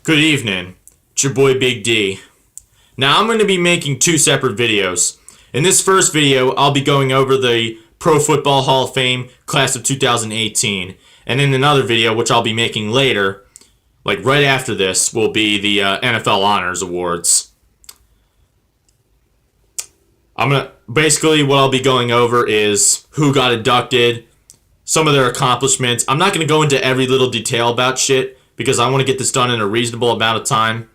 Good evening, it's your boy Big D. Now I'm going to be making two separate videos. In this first video, I'll be going over the Pro Football Hall of Fame class of 2018. And in another video, which I'll be making later, like right after this, will be the NFL Honors Awards. Basically what I'll be going over is who got inducted, some of their accomplishments. I'm not going to go into every little detail about shit, because I want to get this done in a reasonable amount of time,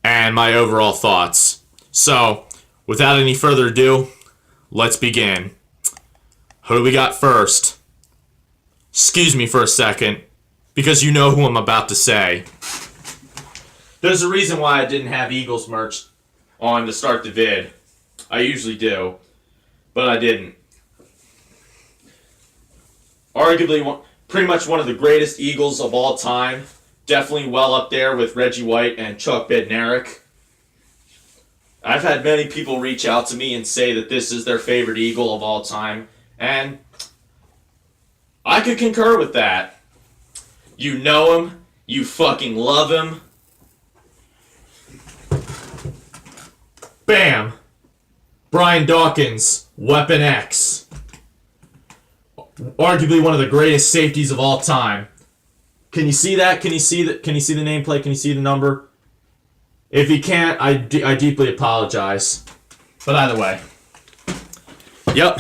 and my overall thoughts. So, without any further ado, let's begin. Who do we got first? Excuse me for a second, because you know who I'm about to say. There's a reason why I didn't have Eagles merch on to start the vid. I usually do, but I didn't. Arguably, pretty much one of the greatest Eagles of all time. Definitely well up there with Reggie White and Chuck Bednarik. I've had many people reach out to me and say that this is their favorite Eagle of all time, and I could concur with that. You know him. You fucking love him. Bam! Brian Dawkins, Weapon X. Arguably one of the greatest safeties of all time. Can you see that? Can you see the nameplate? Can you see the number? If you can't, I deeply apologize. But either way. Yep.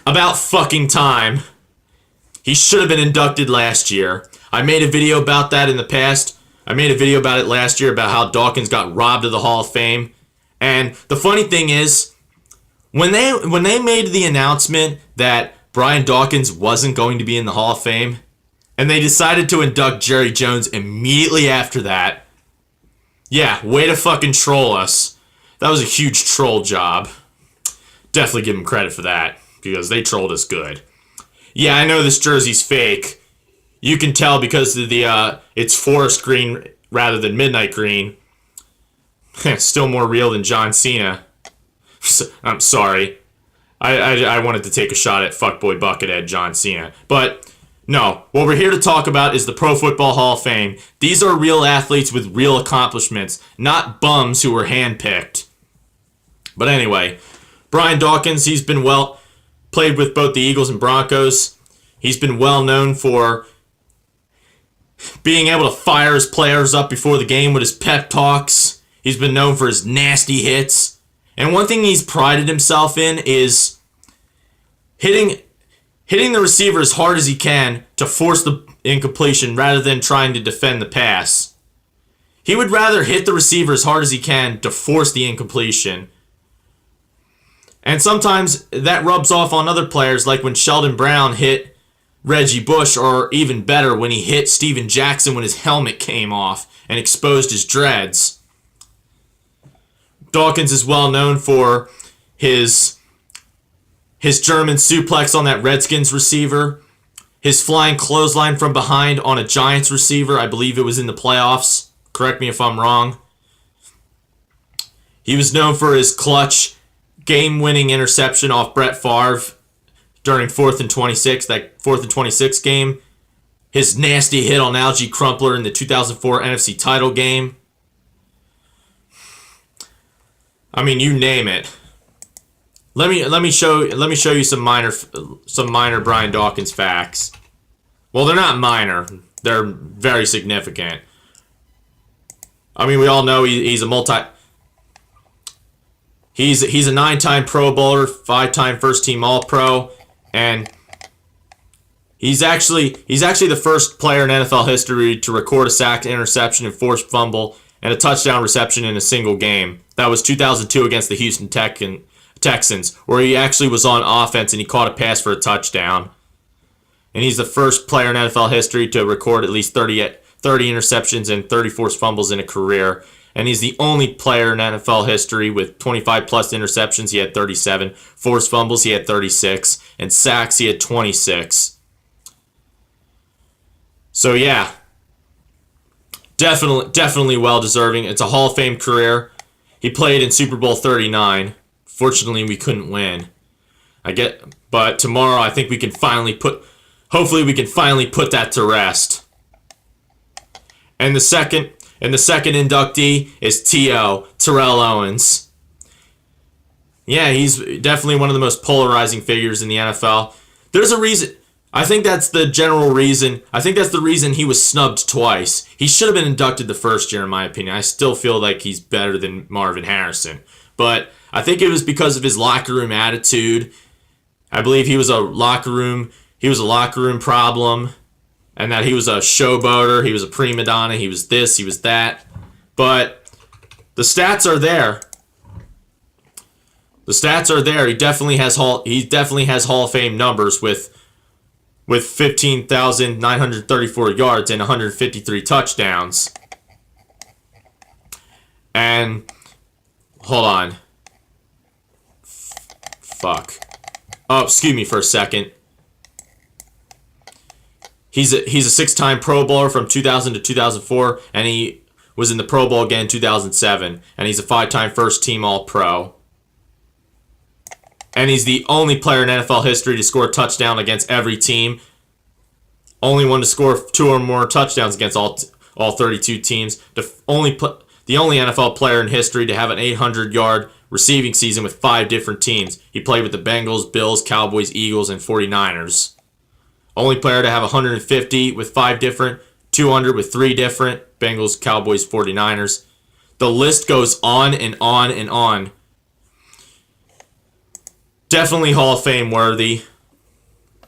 About fucking time. He should have been inducted last year. I made a video about that in the past. I made a video about it last year about how Dawkins got robbed of the Hall of Fame. And the funny thing is, when they made the announcement that Brian Dawkins wasn't going to be in the Hall of Fame, and they decided to induct Jerry Jones immediately after that, yeah, way to fucking troll us. That was a huge troll job. Definitely give them credit for that, because they trolled us good. Yeah, I know this jersey's fake. You can tell because of it's forest green rather than midnight green. Still more real than John Cena. I'm sorry. I wanted to take a shot at fuckboy Buckethead John Cena. But no, what we're here to talk about is the Pro Football Hall of Fame. These are real athletes with real accomplishments, not bums who were handpicked. But anyway, Brian Dawkins, he's been played with both the Eagles and Broncos. He's been well known for being able to fire his players up before the game with his pep talks. He's been known for his nasty hits. And one thing he's prided himself in is hitting the receiver as hard as he can to force the incompletion rather than trying to defend the pass. He would rather hit the receiver as hard as he can to force the incompletion. And sometimes that rubs off on other players, like when Sheldon Brown hit Reggie Bush, or even better, when he hit Steven Jackson when his helmet came off and exposed his dreads. Dawkins is well known for his German suplex on that Redskins receiver, his flying clothesline from behind on a Giants receiver. I believe it was in the playoffs. Correct me if I'm wrong. He was known for his clutch game-winning interception off Brett Favre during 4th and 26, that 4th and 26 game. His nasty hit on Algie Crumpler in the 2004 NFC title game. I mean, you name it. Let me show you some minor Brian Dawkins facts. Well, they're not minor. They're very significant. I mean, we all know he's a 9-time Pro Bowler, 5-time first-team All-Pro, and he's actually the first player in NFL history to record a sack, interception, and forced fumble and a touchdown reception in a single game. That was 2002 against the Houston Texans, where he actually was on offense and he caught a pass for a touchdown. And he's the first player in NFL history to record at least 30 interceptions and 30 forced fumbles in a career. And he's the only player in NFL history with 25-plus interceptions. He had 37. Forced fumbles, he had 36. And sacks, he had 26. So, yeah. Definitely well-deserving. It's a Hall of Fame career. He played in Super Bowl 39. Fortunately, we couldn't win. But tomorrow, I think hopefully we can finally put that to rest. And the second inductee is T.O, Terrell Owens. Yeah, he's definitely one of the most polarizing figures in the NFL. There's a reason. I think that's the general reason. I think that's the reason he was snubbed twice. He should have been inducted the first year, in my opinion. I still feel like he's better than Marvin Harrison. But I think it was because of his locker room attitude. I believe he was a locker room problem, and that he was a showboater, he was a prima donna, he was this, he was that. But the stats are there. The stats are there. He definitely has Hall of Fame numbers with 15,934 yards and 153 touchdowns. And hold on. Fuck. Oh, excuse me for a second. He's a 6-time Pro Bowler from 2000 to 2004, and he was in the Pro Bowl again in 2007, and he's a 5-time first-team All-Pro. And he's the only player in NFL history to score a touchdown against every team. Only one to score 2 or more touchdowns against all 32 teams. The only NFL player in history to have an 800-yard receiving season with 5 different teams. He played with the Bengals, Bills, Cowboys, Eagles, and 49ers. Only player to have 150 with 5 different, 200 with 3 different, Bengals, Cowboys, 49ers. The list goes on and on and on. Definitely Hall of Fame worthy,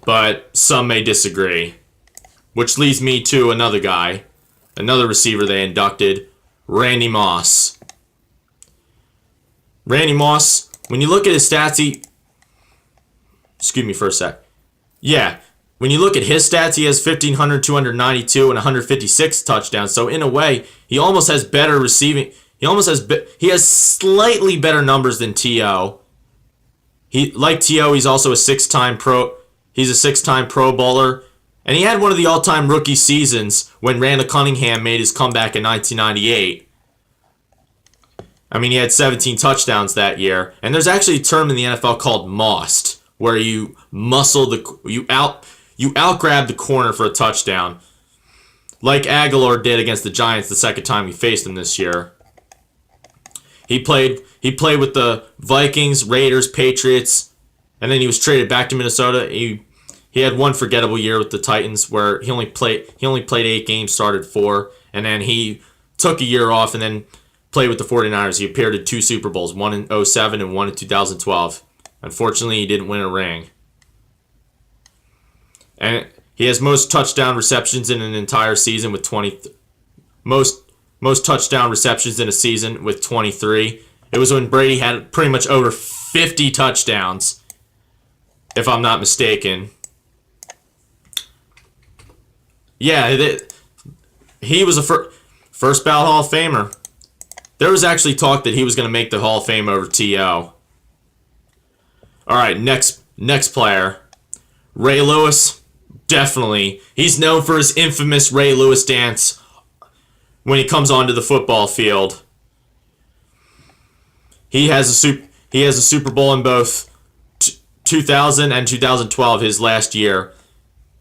but some may disagree. Which leads me to another guy, another receiver they inducted, Randy Moss. Randy Moss, when you look at his stats, excuse me for a sec. Yeah, when you look at his stats, he has 1,592 and 156 touchdowns. So in a way, he almost has better receiving. He has slightly better numbers than T.O. Like T.O, he's also a 6-time Pro. He's a 6-time Pro Bowler, and he had one of the all-time rookie seasons when Randall Cunningham made his comeback in 1998. I mean, he had 17 touchdowns that year, and there's actually a term in the NFL called mossed, where you outgrab the corner for a touchdown, like Aguilar did against the Giants the second time we faced them this year. He played with the Vikings, Raiders, Patriots, and then he was traded back to Minnesota. He had one forgettable year with the Titans where he only played 8 games, started 4, and then he took a year off and then played with the 49ers. He appeared in 2 Super Bowls, one in 2007 and one in 2012. Unfortunately, he didn't win a ring. And he has most touchdown receptions in an entire season with 20. Most touchdown receptions in a season with 23. It was when Brady had pretty much over 50 touchdowns, if I'm not mistaken. Yeah, he was a first ballot Hall of Famer. There was actually talk that he was going to make the Hall of Fame over T.O. All right, next player. Ray Lewis, definitely. He's known for his infamous Ray Lewis dance when he comes onto the football field. He has a Super Bowl in both 2000 and 2012, his last year.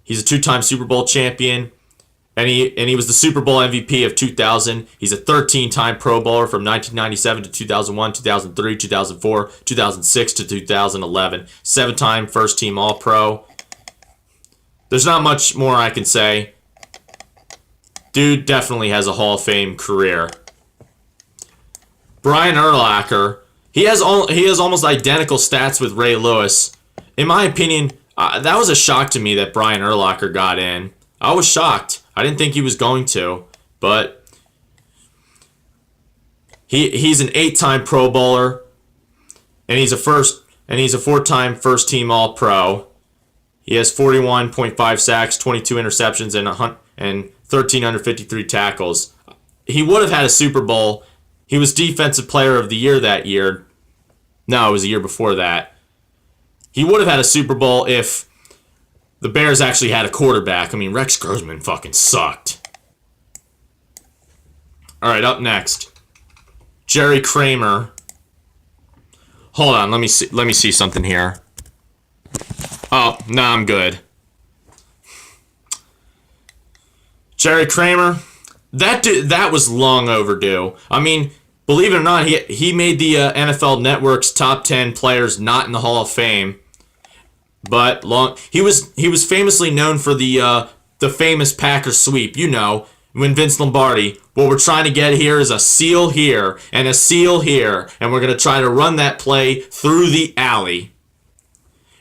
He's a 2-time Super Bowl champion, and he was the Super Bowl MVP of 2000. He's a 13-time Pro Bowler from 1997 to 2001, 2003, 2004, 2006 to 2011. 7-time first-team All-Pro. There's not much more I can say. Dude definitely has a Hall of Fame career. Brian Urlacher, he has almost identical stats with Ray Lewis. In my opinion, that was a shock to me that Brian Urlacher got in. I was shocked. I didn't think he was going to, but he's an 8-time Pro Bowler, and he's a 4-time first-team All-Pro. He has 41.5 sacks, 22 interceptions, and 1,353 tackles. He would have had a Super Bowl. He was Defensive Player of the Year that year. No, it was the year before that. He would have had a Super Bowl if the Bears actually had a quarterback. I mean, Rex Grossman fucking sucked. All right, up next, Jerry Kramer. Hold on, let me see something here. Oh, no, I'm good. Jerry Kramer, that was long overdue. I mean, believe it or not, he made the NFL Network's top 10 players not in the Hall of Fame. But he was famously known for the famous Packers sweep. You know, when Vince Lombardi, what we're trying to get here is a seal here and a seal here, and we're going to try to run that play through the alley.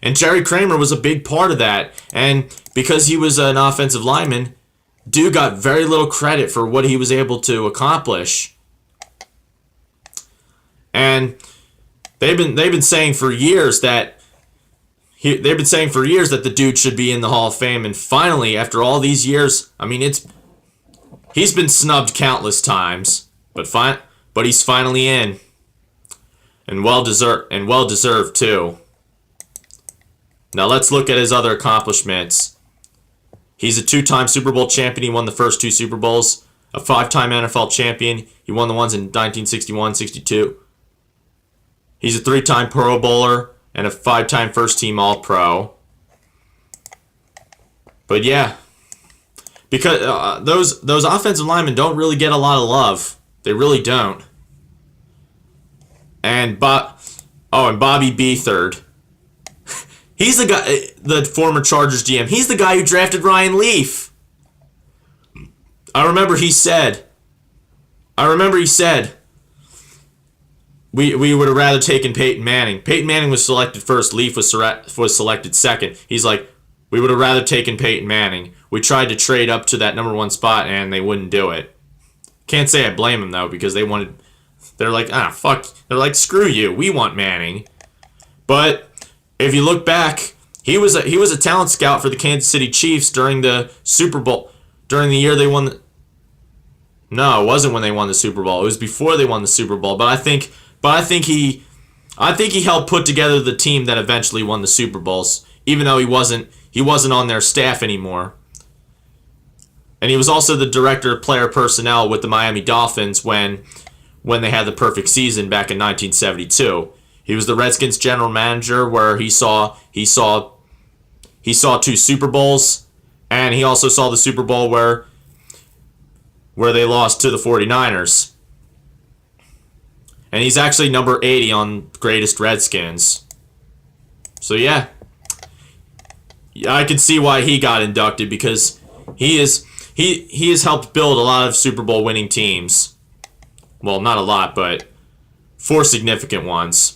And Jerry Kramer was a big part of that. And because he was an offensive lineman, dude got very little credit for what he was able to accomplish. And they've been saying for years that the dude should be in the Hall of Fame, and finally, after all these years, I mean, he's been snubbed countless times, but he's finally in, and well deserved too. Now let's look at his other accomplishments. He's a 2-time Super Bowl champion. He won the first 2 Super Bowls. A 5-time NFL champion. He won the ones in 1961, 62. He's a 3-time Pro Bowler and a 5-time first-team All-Pro. But yeah, because those offensive linemen don't really get a lot of love. They really don't. And Bobby Beathard. He's the guy, the former Chargers GM. He's the guy who drafted Ryan Leaf. I remember he said, we would have rather taken Peyton Manning. Peyton Manning was selected first. Leaf was selected second. He's like, we would have rather taken Peyton Manning. We tried to trade up to that number 1 spot, and they wouldn't do it. Can't say I blame them, though, because they're like, fuck. They're like, screw you. We want Manning. But if you look back, he was a talent scout for the Kansas City Chiefs during the Super Bowl. During the year they won. No, it wasn't when they won the Super Bowl. It was before they won the Super Bowl. But I think he helped put together the team that eventually won the Super Bowls, even though he wasn't on their staff anymore. And he was also the director of player personnel with the Miami Dolphins when they had the perfect season back in 1972. He was the Redskins general manager, where he saw 2 Super Bowls, and he also saw the Super Bowl where they lost to the 49ers. And he's actually number 80 on Greatest Redskins. So yeah, I can see why he got inducted, because he has helped build a lot of Super Bowl winning teams. Well, not a lot, but 4 significant ones.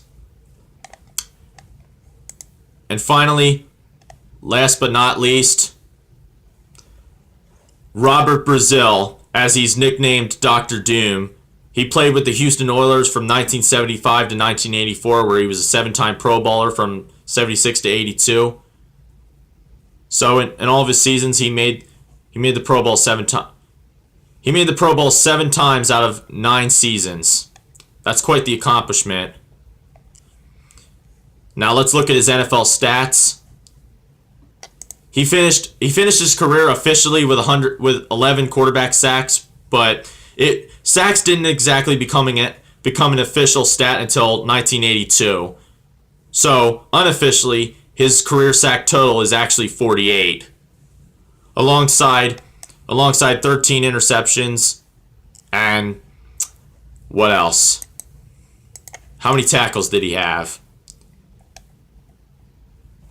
And finally, last but not least, Robert Brazile, as he's nicknamed Dr. Doom. He played with the Houston Oilers from 1975 to 1984, where he was a 7-time Pro Bowler from 76 to 82. So in all of his seasons, he made the Pro Bowl 7 times. He made the Pro Bowl 7 times out of 9 seasons. That's quite the accomplishment. Now let's look at his NFL stats. He finished his career officially with 11 quarterback sacks, but sacks didn't exactly become an official stat until 1982. So unofficially, his career sack total is actually 48, alongside 13 interceptions, and what else? How many tackles did he have?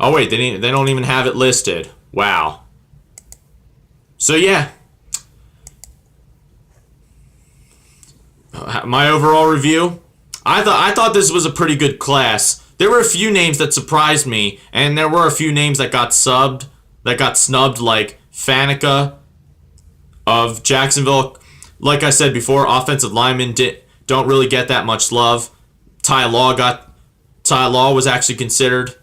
Oh wait, they don't even have it listed. Wow. So yeah, my overall review, I thought this was a pretty good class. There were a few names that surprised me, and there were a few names that got snubbed, like Faneca of Jacksonville. Like I said before, offensive linemen don't really get that much love. Ty Law was actually considered.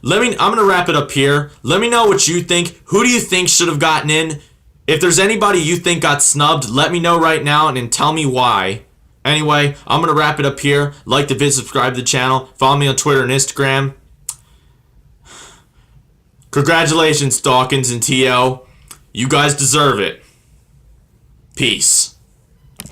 I'm gonna wrap it up here. Let me know what you think. Who do you think should have gotten in? If there's anybody you think got snubbed, let me know right now and tell me why. Anyway, I'm gonna wrap it up here. Like the vid, subscribe to the channel, follow me on Twitter and Instagram. Congratulations, Dawkins and T.O. You guys deserve it. Peace.